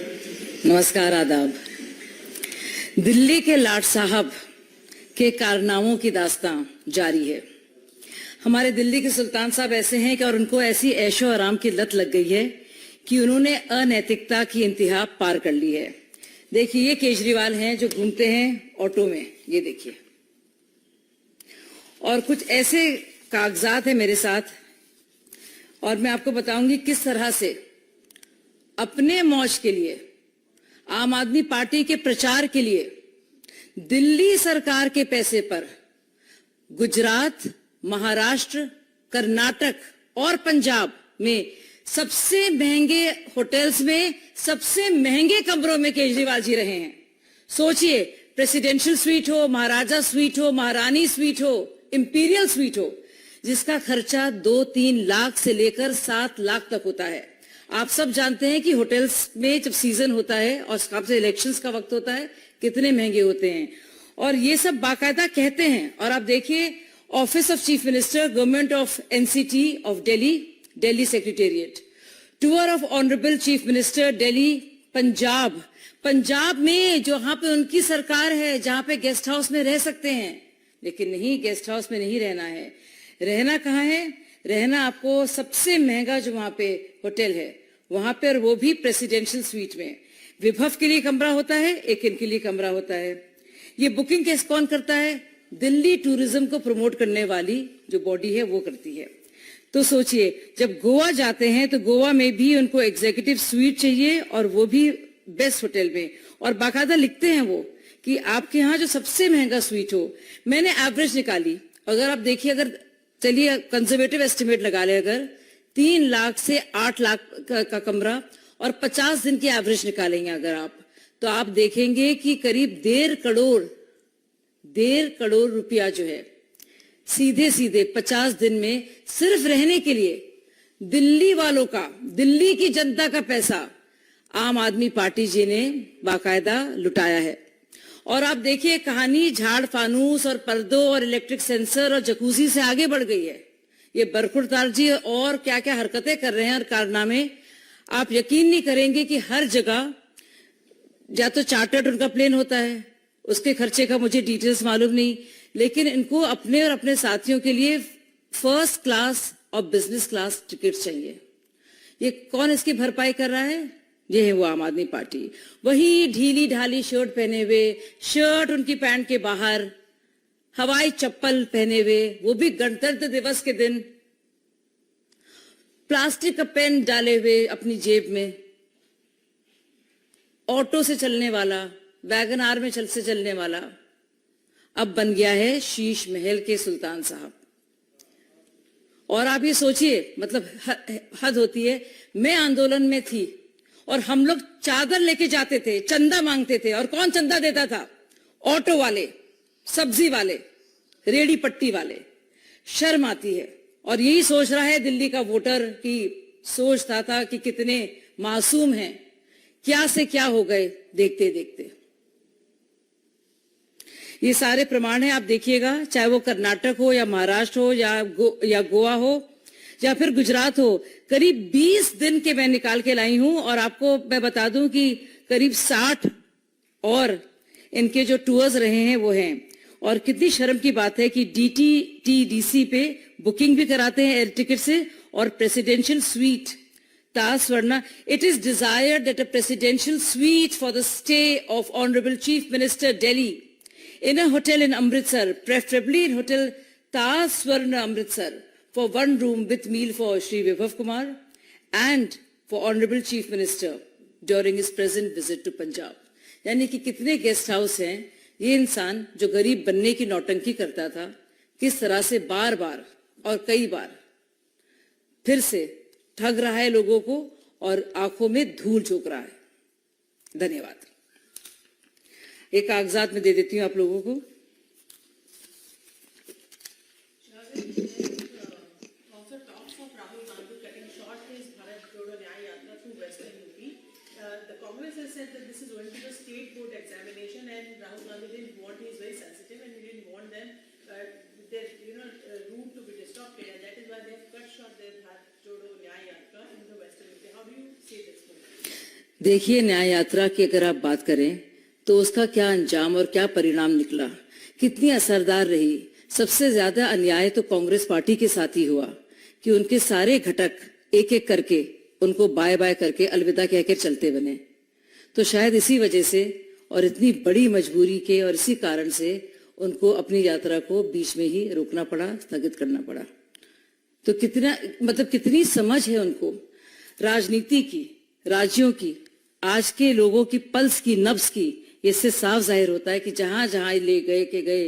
नमस्कार, आदाब। दिल्ली के लाट साहब के कारनामों की दास्तां जारी है। हमारे दिल्ली के सुल्तान साहब ऐसे हैं कि और उनको ऐसी ऐशो आराम की लत लग गई है कि उन्होंने अनैतिकता की इंतहा पार कर ली है। देखिए, ये केजरीवाल हैं जो घूमते हैं ऑटो में, ये देखिए। और कुछ ऐसे कागजात हैं मेरे साथ और मैं आपको बताऊंगी किस तरह से अपने मौज के लिए, आम आदमी पार्टी के प्रचार के लिए दिल्ली सरकार के पैसे पर गुजरात, महाराष्ट्र, कर्नाटक और पंजाब में सबसे महंगे होटल्स में सबसे महंगे कमरों में केजरीवाल जी रहे हैं। सोचिए, प्रेसिडेंशियल स्वीट हो, महाराजा स्वीट हो, महारानी स्वीट हो, इंपीरियल स्वीट हो, जिसका खर्चा 2-3 लाख से लेकर 7 लाख तक होता है। आप सब जानते हैं कि होटल्स में जब सीजन होता है और खासकर इलेक्शंस का वक्त होता है, कितने महंगे होते हैं। और ये सब बाकायदा कहते हैं। और आप देखिए, office of chief minister, government of NCT of Delhi, Delhi secretariat, tour of honourable chief minister Delhi, Punjab, Punjab में जहां पे उनकी सरकार है, जहां पे गेस्ट हाउस में रह सकते हैं। लेकिन नहीं, गेस्ट हाउस में नहीं रहना है। रहना कहाँ है? रहना आपको सबसे महंगा जो वहां पे होटल है वहां पर, और वो भी प्रेसिडेंशियल स्वीट में। विभव के लिए कमरा होता है, एक इनके लिए कमरा होता है। ये बुकिंग कैसे कौन करता है? दिल्ली टूरिज्म को प्रमोट करने वाली जो बॉडी है वो करती है। तो सोचिए, जब गोवा जाते हैं तो गोवा में भी उनको एग्जीक्यूटिव स्वीट चाहिए और वो भी बेस्ट होटल में, और बाकायदा लिखते हैं वो कि आपके यहाँ जो सबसे महंगा स्वीट हो। मैंने एवरेज निकाली, अगर आप देखिए, अगर चलिए कंजर्वेटिव एस्टिमेट लगा ले, अगर 3 लाख से 8 लाख का कमरा और 50 दिन की एवरेज निकालेंगे अगर आप, तो आप देखेंगे कि करीब 1.5 करोड़ रुपया जो है सीधे सीधे 50 दिन में सिर्फ रहने के लिए दिल्ली वालों का, दिल्ली की जनता का पैसा आम आदमी पार्टी जी ने बाकायदा लुटाया है। और आप देखिए, कहानी झाड़ फानूस और पर्दों और इलेक्ट्रिक सेंसर और जकूजी से आगे बढ़ गई है। ये बरखुरदार जी और क्या क्या हरकतें कर रहे हैं और कारनामे, आप यकीन नहीं करेंगे कि हर जगह या तो चार्टर्ड उनका प्लेन होता है, उसके खर्चे का मुझे डिटेल्स मालूम नहीं, लेकिन इनको अपने और अपने साथियों के लिए फर्स्ट क्लास और बिजनेस क्लास टिकट चाहिए। ये कौन इसकी भरपाई कर रहा है? ये है वो आम आदमी पार्टी। वही ढीली ढाली शर्ट पहने हुए, शर्ट उनकी पैंट के बाहर, हवाई चप्पल पहने हुए, वो भी गणतंत्र दिवस के दिन, प्लास्टिक का पेन डाले हुए अपनी जेब में, ऑटो से चलने वाला, वैगन आर में से चलने वाला, अब बन गया है शीश महल के सुल्तान साहब। और आप ये सोचिए, मतलब हद होती है। मैं आंदोलन में थी और हम लोग चादर लेके जाते थे, चंदा मांगते थे, और कौन चंदा देता था? ऑटो वाले, सब्जी वाले, रेडी पट्टी वाले। शर्म आती है। और यही सोच रहा है दिल्ली का वोटर की सोचता था कि कितने मासूम हैं, क्या से क्या हो गए देखते देखते। ये सारे प्रमाण है, आप देखिएगा, चाहे वो कर्नाटक हो या महाराष्ट्र हो या गोवा हो या फिर गुजरात हो। करीब 20 दिन के मैं निकाल के लाई हूं, और आपको मैं बता दूं कि करीब 60 और इनके जो टूर्स रहे हैं वो हैं। और कितनी शर्म की बात है कि DTTDC पे बुकिंग भी कराते हैं एयर टिकट से, और presidential suite Taj Swarna. It is desired that a presidential suite for the stay of honourable chief minister Delhi in a hotel in Amritsar, preferably in hotel Taj Swarna Amritsar, for 1 room with meal for Shri Vibhav Kumar and for Honorable Chief Minister during his present visit to Punjab. यानी कि कितने guest house हैं। ये इंसान जो गरीब बनने की नौटंकी करता था, किस तरह से बार बार और कई बार फिर से ठग रहा है लोगों को और आंखों में धूल झोंक रहा है। धन्यवाद। एक कागजात में दे देती हूँ आप लोगों को। Said that this is going to the state board examination, and Rahul Gandhi didn't want, he is very sensitive, and he didn't want them their route to be disrupted, and that is why they have cut short their Bharat Jodo Nyaya Yatra in the Western UP. How do you see this movement? देखिए, न्याय यात्रा की अगर आप बात करें तो उसका क्या अंजाम और क्या परिणाम निकला, कितनी असरदार रही। सबसे ज्यादा अन्याय तो कांग्रेस पार्टी के साथ ही हुआ कि उनके सारे घटक एक एक करके उनको बाय बाय करके अलविदा कहकर चलते बने। तो शायद इसी वजह से और इतनी बड़ी मजबूरी के और इसी कारण से उनको अपनी यात्रा को बीच में ही रोकना पड़ा, स्थगित करना पड़ा। तो कितनी समझ है उनको राजनीति की, राज्यों की, आज के लोगों की पल्स की, नब्ज की। इससे साफ जाहिर होता है कि जहां जहां ले गए के गए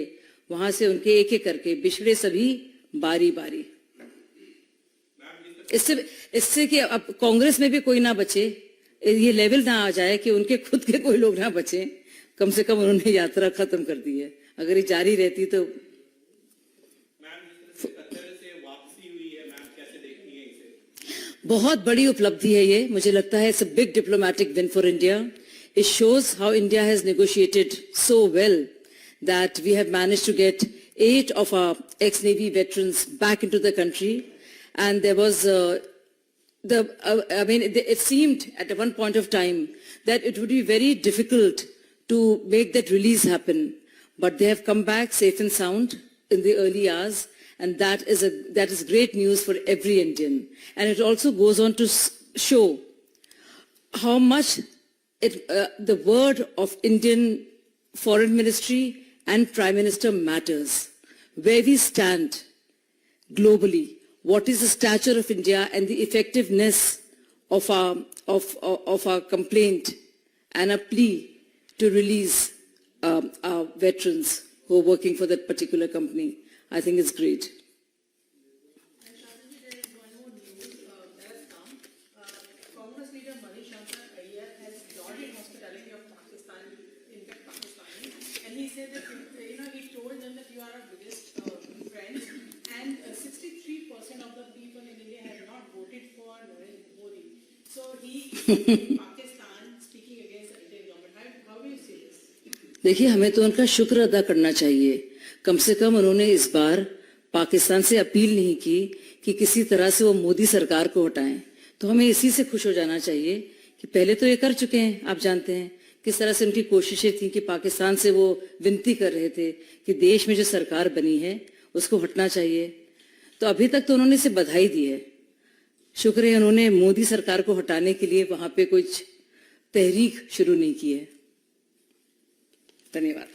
वहां से उनके एक एक करके बिछड़े सभी बारी बारी। इससे कि अब कांग्रेस में भी कोई ना बचे, ये लेवल ना आ जाए कि उनके खुद के कोई लोग ना बचे। कम से कम उन्होंने यात्रा खत्म कर दी है। अगर ये जारी रहती तो बहुत बड़ी उपलब्धि है ये। मुझे लगता है it's a big diplomatic win for India. It shows how India has negotiated so well that we have managed to get 8 of our ex-Navy veterans back into the country. And there was it seemed at one point of time that it would be very difficult to make that release happen. But they have come back safe and sound in the early hours. And that is great news for every Indian. And it also goes on to show how much the word of Indian Foreign Ministry and Prime Minister matters. Where we stand globally, what is the stature of India and the effectiveness of our complaint and a plea to release our veterans who are working for that particular company. I think it's great. And Shashanji, there is one more news that has come. Congress leader Manish Iyer has lauded hospitality of Pakistan, in fact Pakistani, and he said that he told them that you are our biggest friends, and 63% of the people in India have not voted for Narendra Modi. So he is Pakistan speaking against the Indian government. How do you see this? देखिए, हमें तो उनका शुक्र अदा करना चाहिए। कम से कम उन्होंने इस बार पाकिस्तान से अपील नहीं की कि किसी तरह से वो मोदी सरकार को हटाएं। तो हमें इसी से खुश हो जाना चाहिए कि पहले तो ये कर चुके हैं। आप जानते हैं किस तरह से उनकी कोशिशें थी कि पाकिस्तान से वो विनती कर रहे थे कि देश में जो सरकार बनी है उसको हटना चाहिए। तो अभी तक तो उन्होंने इसे बधाई दी है। शुक्र है उन्होंने मोदी सरकार को हटाने के लिए वहां पे कुछ तहरीक शुरू नहीं की है। धन्यवाद।